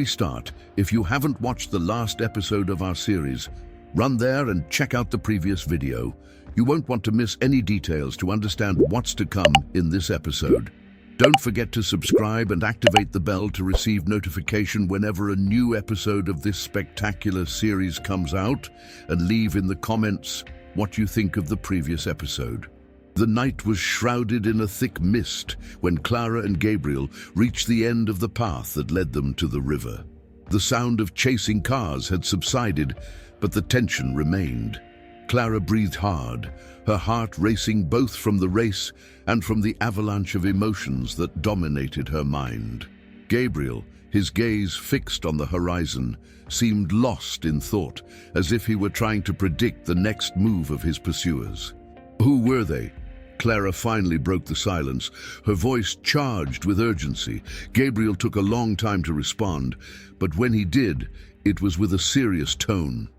we start, if you haven't watched the last episode of our series, run there and check out the previous video. You won't want to miss any details to understand what's to come in this episode. Don't forget to subscribe and activate the bell to receive notification whenever a new episode of this spectacular series comes out, and leave in the comments what you think of the previous episode. The night was shrouded in a thick mist when Clara and Gabriel reached the end of the path that led them to the river. The sound of chasing cars had subsided, but the tension remained. Clara breathed hard, her heart racing both from the race and from the avalanche of emotions that dominated her mind. Gabriel, his gaze fixed on the horizon, seemed lost in thought, as if he were trying to predict the next move of his pursuers. Who were they? Clara finally broke the silence, her voice charged with urgency. Gabriel took a long time to respond, but when he did, it was with a serious tone.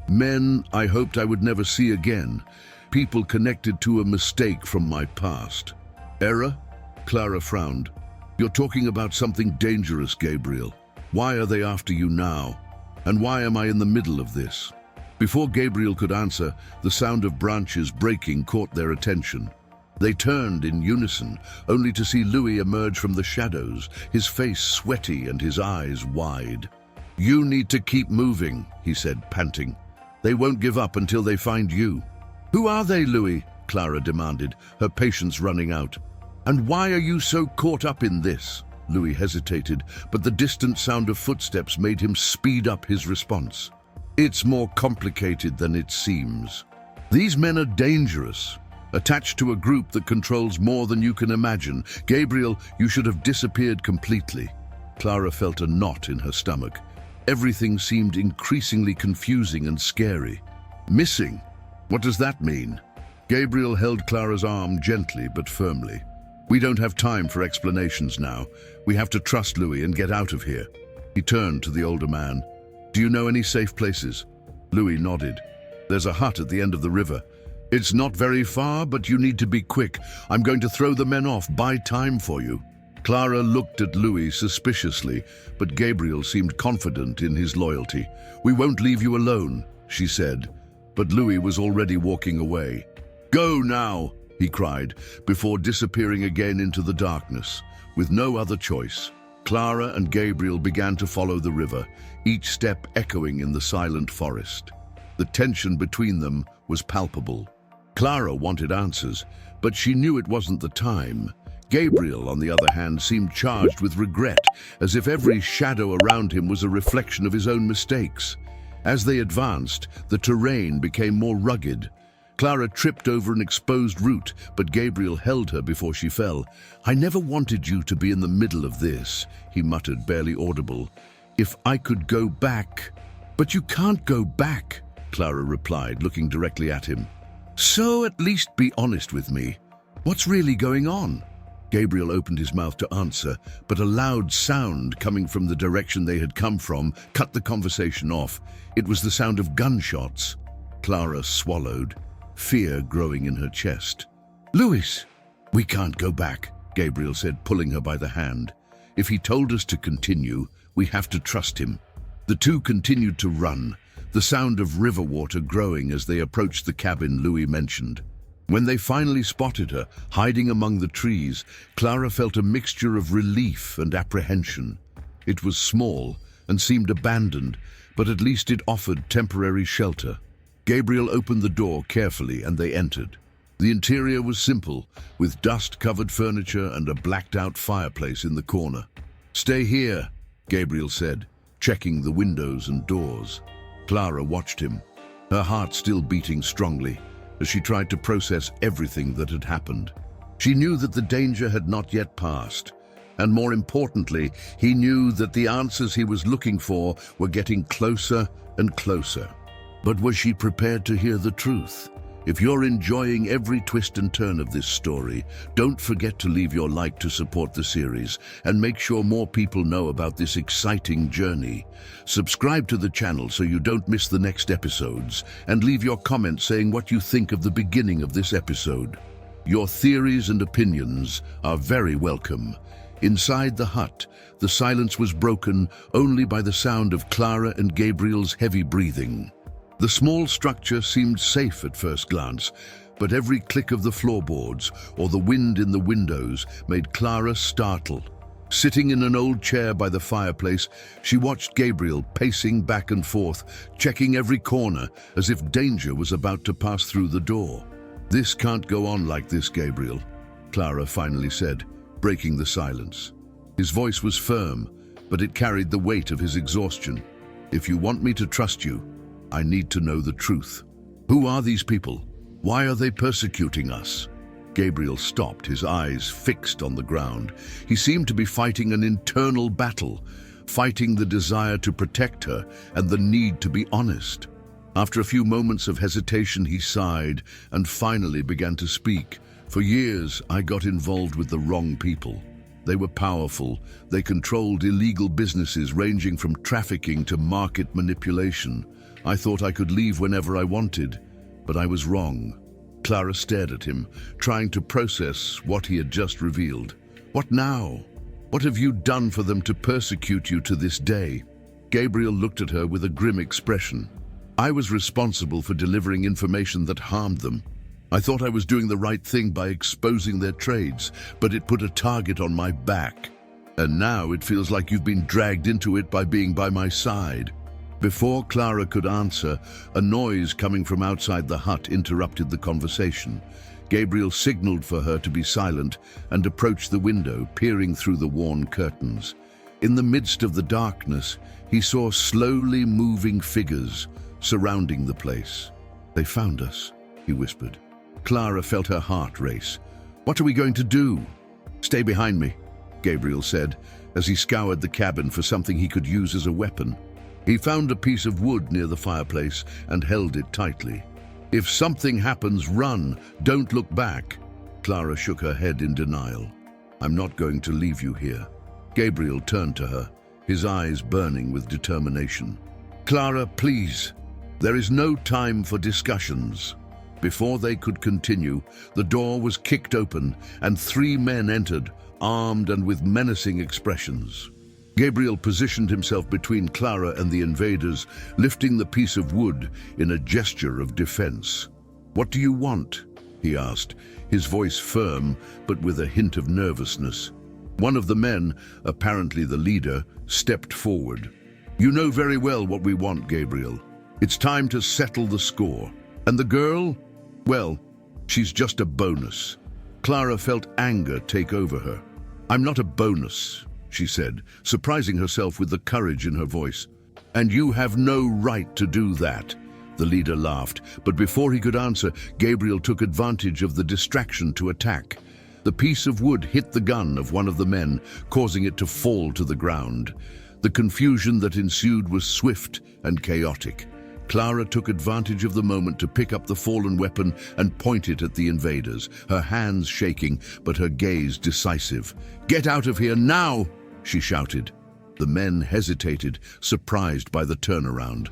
Men I hoped I would never see again. People connected to a mistake from my past. Error? Clara frowned. You're talking about something dangerous, Gabriel. Why are they after you now? And why am I in the middle of this? Before Gabriel could answer, the sound of branches breaking caught their attention. They turned in unison, only to see Louis emerge from the shadows, his face sweaty and his eyes wide. You need to keep moving, he said, panting. They won't give up until they find you. Who are they, Louis? Clara demanded, her patience running out. And why are you so caught up in this? Louis hesitated, but the distant sound of footsteps made him speed up his response. It's more complicated than it seems. These men are dangerous, attached to a group that controls more than you can imagine. Gabriel, you should have disappeared completely. Clara felt a knot in her stomach. Everything seemed increasingly confusing and scary. Missing? What does that mean? Gabriel held Clara's arm gently but firmly. We don't have time for explanations now. We have to trust Louis and get out of here. He turned to the older man. Do you know any safe places? Louis nodded. There's a hut at the end of the river. It's not very far, but you need to be quick. I'm going to throw the men off. Buy time for you. Clara looked at Louis suspiciously, but Gabriel seemed confident in his loyalty. We won't leave you alone, she said, but Louis was already walking away. Go now, he cried, before disappearing again into the darkness. With no other choice, Clara and Gabriel began to follow the river, each step echoing in the silent forest. The tension between them was palpable. Clara wanted answers, but she knew it wasn't the time. Gabriel, on the other hand, seemed charged with regret, as if every shadow around him was a reflection of his own mistakes. As they advanced, the terrain became more rugged. Clara tripped over an exposed root, but Gabriel held her before she fell. I never wanted you to be in the middle of this, he muttered, barely audible. If I could go back. But you can't go back, Clara replied, looking directly at him. So at least be honest with me. What's really going on? Gabriel opened his mouth to answer, but a loud sound coming from the direction they had come from cut the conversation off. It was the sound of gunshots. Clara swallowed, fear growing in her chest. Louis! We can't go back, Gabriel said, pulling her by the hand. If he told us to continue, we have to trust him. The two continued to run, the sound of river water growing as they approached the cabin Louis mentioned. When they finally spotted her, hiding among the trees, Clara felt a mixture of relief and apprehension. It was small and seemed abandoned, but at least it offered temporary shelter. Gabriel opened the door carefully and they entered. The interior was simple, with dust-covered furniture and a blacked-out fireplace in the corner. Stay here, Gabriel said, checking the windows and doors. Clara watched him, her heart still beating strongly, as she tried to process everything that had happened. She knew that the danger had not yet passed, and more importantly, he knew that the answers he was looking for were getting closer and closer. But was she prepared to hear the truth? If you're enjoying every twist and turn of this story, don't forget to leave your like to support the series and make sure more people know about this exciting journey. Subscribe to the channel so you don't miss the next episodes, and leave your comments saying what you think of the beginning of this episode. Your theories and opinions are very welcome. Inside the hut, the silence was broken only by the sound of Clara and Gabriel's heavy breathing. The small structure seemed safe at first glance, but every click of the floorboards or the wind in the windows made Clara startle. Sitting in an old chair by the fireplace, she watched Gabriel pacing back and forth, checking every corner as if danger was about to pass through the door. "This can't go on like this, Gabriel," Clara finally said, breaking the silence. His voice was firm, but it carried the weight of his exhaustion. "If you want me to trust you, I need to know the truth. Who are these people? Why are they persecuting us?" Gabriel stopped, his eyes fixed on the ground. He seemed to be fighting an internal battle, fighting the desire to protect her and the need to be honest. After a few moments of hesitation, he sighed and finally began to speak. "For years, I got involved with the wrong people. They were powerful. They controlled illegal businesses ranging from trafficking to market manipulation. I thought I could leave whenever I wanted, but I was wrong." Clara stared at him, trying to process what he had just revealed. "What now? What have you done for them to persecute you to this day?" Gabriel looked at her with a grim expression. "I was responsible for delivering information that harmed them. I thought I was doing the right thing by exposing their trades, but it put a target on my back. And now it feels like you've been dragged into it by being by my side." Before Clara could answer, a noise coming from outside the hut interrupted the conversation. Gabriel signaled for her to be silent and approached the window, peering through the worn curtains. In the midst of the darkness, he saw slowly moving figures surrounding the place. "They found us," he whispered. Clara felt her heart race. "What are we going to do?" "Stay behind me," Gabriel said, as he scoured the cabin for something he could use as a weapon. He found a piece of wood near the fireplace and held it tightly. "If something happens, run. Don't look back." Clara shook her head in denial. "I'm not going to leave you here." Gabriel turned to her, his eyes burning with determination. "Clara, please. There is no time for discussions." Before they could continue, the door was kicked open and 3 men entered, armed and with menacing expressions. Gabriel positioned himself between Clara and the invaders, lifting the piece of wood in a gesture of defense. "What do you want?" he asked, his voice firm but with a hint of nervousness. One of the men, apparently the leader, stepped forward. "You know very well what we want, Gabriel. It's time to settle the score. And the girl? Well, she's just a bonus." Clara felt anger take over her. "I'm not a bonus," she said, surprising herself with the courage in her voice. "And you have no right to do that." The leader laughed, but before he could answer, Gabriel took advantage of the distraction to attack. The piece of wood hit the gun of one of the men, causing it to fall to the ground. The confusion that ensued was swift and chaotic. Clara took advantage of the moment to pick up the fallen weapon and point it at the invaders, her hands shaking, but her gaze decisive. "Get out of here now!" she shouted. The men hesitated, surprised by the turnaround.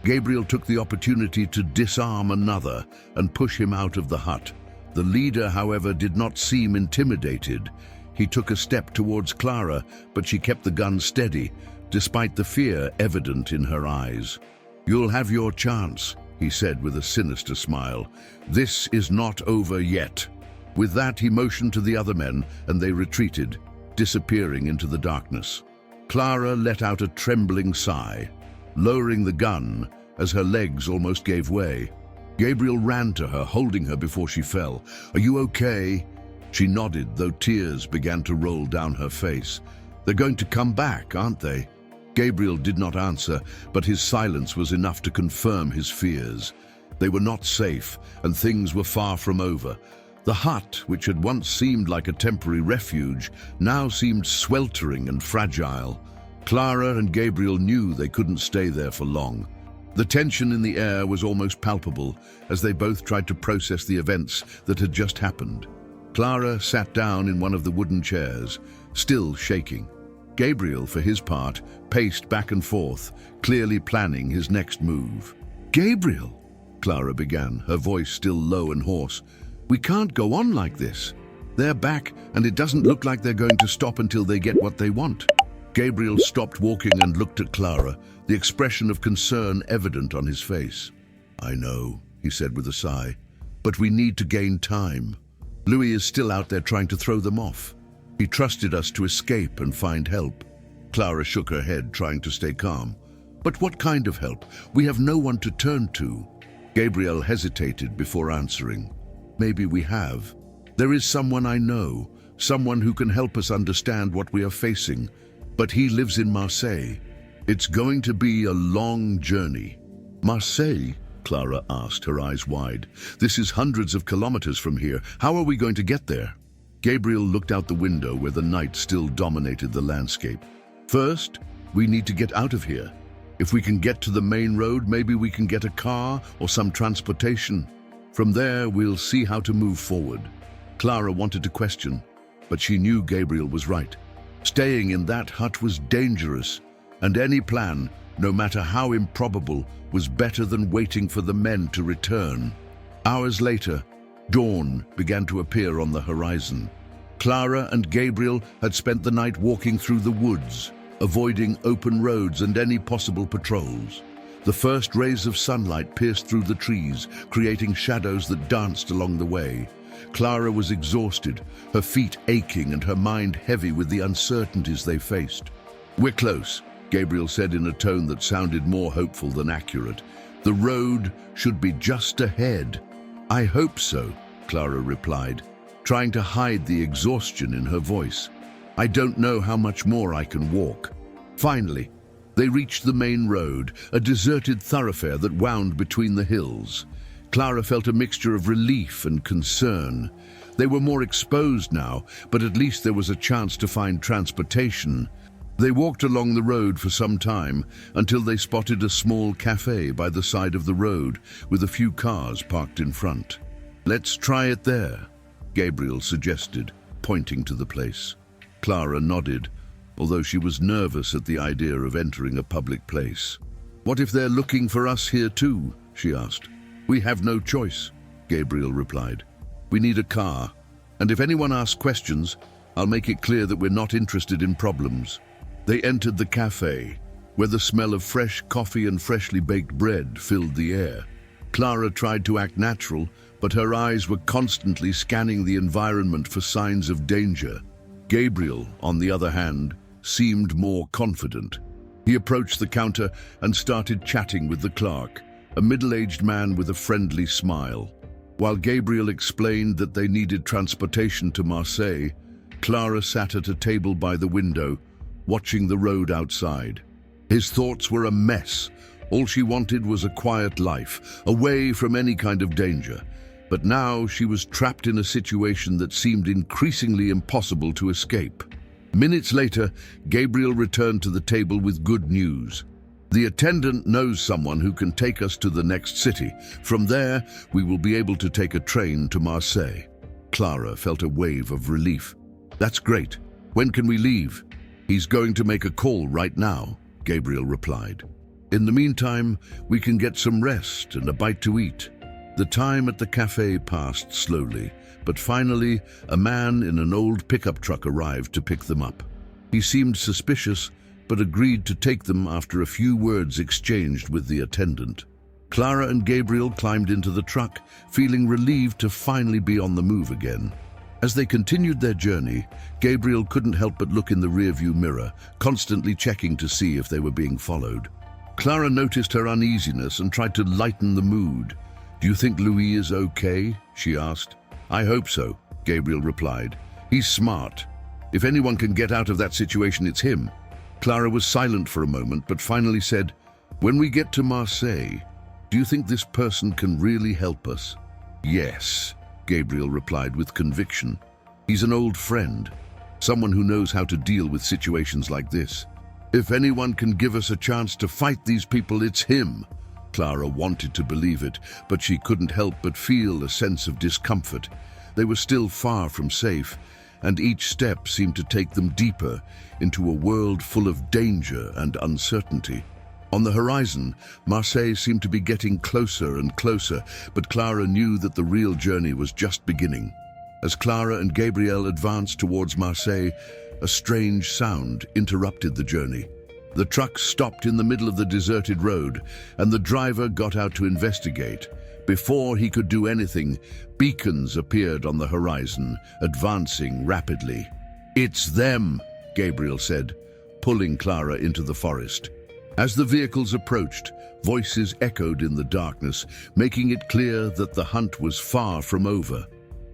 Gabriel took the opportunity to disarm another and push him out of the hut. The leader, however, did not seem intimidated. He took a step towards Clara, but she kept the gun steady, despite the fear evident in her eyes. "You'll have your chance," he said with a sinister smile. "This is not over yet." With that, he motioned to the other men, and they retreated, disappearing into the darkness. Clara let out a trembling sigh, lowering the gun as her legs almost gave way. Gabriel ran to her, holding her before she fell. "Are you okay?" She nodded, though tears began to roll down her face. "They're going to come back, aren't they?" Gabriel did not answer, but his silence was enough to confirm his fears. They were not safe, and things were far from over. The hut, which had once seemed like a temporary refuge, now seemed sweltering and fragile. Clara and Gabriel knew they couldn't stay there for long. The tension in the air was almost palpable as they both tried to process the events that had just happened. Clara sat down in one of the wooden chairs, still shaking. Gabriel, for his part, paced back and forth, clearly planning his next move. "Gabriel," Clara began, her voice still low and hoarse, "we can't go on like this. They're back, and it doesn't look like they're going to stop until they get what they want. Gabriel stopped walking and looked at Clara, the expression of concern evident on his face. "I know," he said with a sigh, "but we need to gain time. Louis is still out there trying to throw them off. He trusted us to escape and find help." Clara shook her head, trying to stay calm. "But what kind of help? We have no one to turn to." Gabriel hesitated before answering. "Maybe we have. There is someone I know, someone who can help us understand what we are facing, but he lives in Marseille. It's going to be a long journey." "Marseille?" Clara asked, her eyes wide. "This is hundreds of kilometers from here. How are we going to get there?" Gabriel looked out the window where the night still dominated the landscape. "First, we need to get out of here. If we can get to the main road, maybe we can get a car or some transportation. From there, we'll see how to move forward." Clara wanted to question, but she knew Gabriel was right. Staying in that hut was dangerous, and any plan, no matter how improbable, was better than waiting for the men to return. Hours later, dawn began to appear on the horizon. Clara and Gabriel had spent the night walking through the woods, avoiding open roads and any possible patrols. The first rays of sunlight pierced through the trees, creating shadows that danced along the way. Clara was exhausted, her feet aching and her mind heavy with the uncertainties they faced. "We're close," Gabriel said in a tone that sounded more hopeful than accurate. "The road should be just ahead." "I hope so," Clara replied, trying to hide the exhaustion in her voice. "I don't know how much more I can walk." Finally, they reached the main road, a deserted thoroughfare that wound between the hills. Clara felt a mixture of relief and concern. They were more exposed now, but at least there was a chance to find transportation. They walked along the road for some time until they spotted a small cafe by the side of the road with a few cars parked in front. "Let's try it there," Gabriel suggested, pointing to the place. Clara nodded, although she was nervous at the idea of entering a public place. "What if they're looking for us here too?" she asked. "We have no choice," Gabriel replied. "We need a car, and if anyone asks questions, I'll make it clear that we're not interested in problems." They entered the cafe, where the smell of fresh coffee and freshly baked bread filled the air. Clara tried to act natural, but her eyes were constantly scanning the environment for signs of danger. Gabriel, on the other hand, seemed more confident. He approached the counter and started chatting with the clerk, a middle-aged man with a friendly smile. While Gabriel explained that they needed transportation to Marseille, Clara sat at a table by the window, watching the road outside. His thoughts were a mess. All she wanted was a quiet life, away from any kind of danger. But now she was trapped in a situation that seemed increasingly impossible to escape. Minutes later, Gabriel returned to the table with good news. "The attendant knows someone who can take us to the next city. From there, we will be able to take a train to Marseille." Clara felt a wave of relief. "That's great. When can we leave?" "He's going to make a call right now," Gabriel replied. "In the meantime, we can get some rest and a bite to eat." The time at the cafe passed slowly, but finally, a man in an old pickup truck arrived to pick them up. He seemed suspicious, but agreed to take them after a few words exchanged with the attendant. Clara and Gabriel climbed into the truck, feeling relieved to finally be on the move again. As they continued their journey, Gabriel couldn't help but look in the rearview mirror, constantly checking to see if they were being followed. Clara noticed her uneasiness and tried to lighten the mood. "Do you think Louis is okay?" she asked. "I hope so," Gabriel replied. "He's smart. If anyone can get out of that situation, it's him." Clara was silent for a moment, but finally said, "When we get to Marseille, do you think this person can really help us?" "Yes," Gabriel replied with conviction. "He's an old friend, someone who knows how to deal with situations like this. If anyone can give us a chance to fight these people, it's him." Clara wanted to believe it, but she couldn't help but feel a sense of discomfort. They were still far from safe, and each step seemed to take them deeper into a world full of danger and uncertainty. On the horizon, Marseille seemed to be getting closer and closer, but Clara knew that the real journey was just beginning. As Clara and Gabriel advanced towards Marseille, a strange sound interrupted the journey. The truck stopped in the middle of the deserted road, and the driver got out to investigate. Before he could do anything, beacons appeared on the horizon, advancing rapidly. "It's them," Gabriel said, pulling Clara into the forest. As the vehicles approached, voices echoed in the darkness, making it clear that the hunt was far from over.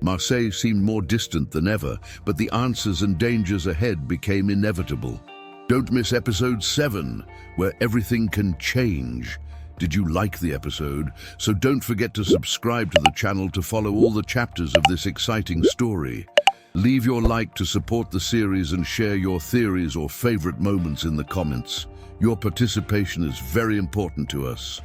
Marseille seemed more distant than ever, but the answers and dangers ahead became inevitable. Don't miss episode 7, where everything can change. Did you like the episode? So don't forget to subscribe to the channel to follow all the chapters of this exciting story. Leave your like to support the series and share your theories or favorite moments in the comments. Your participation is very important to us.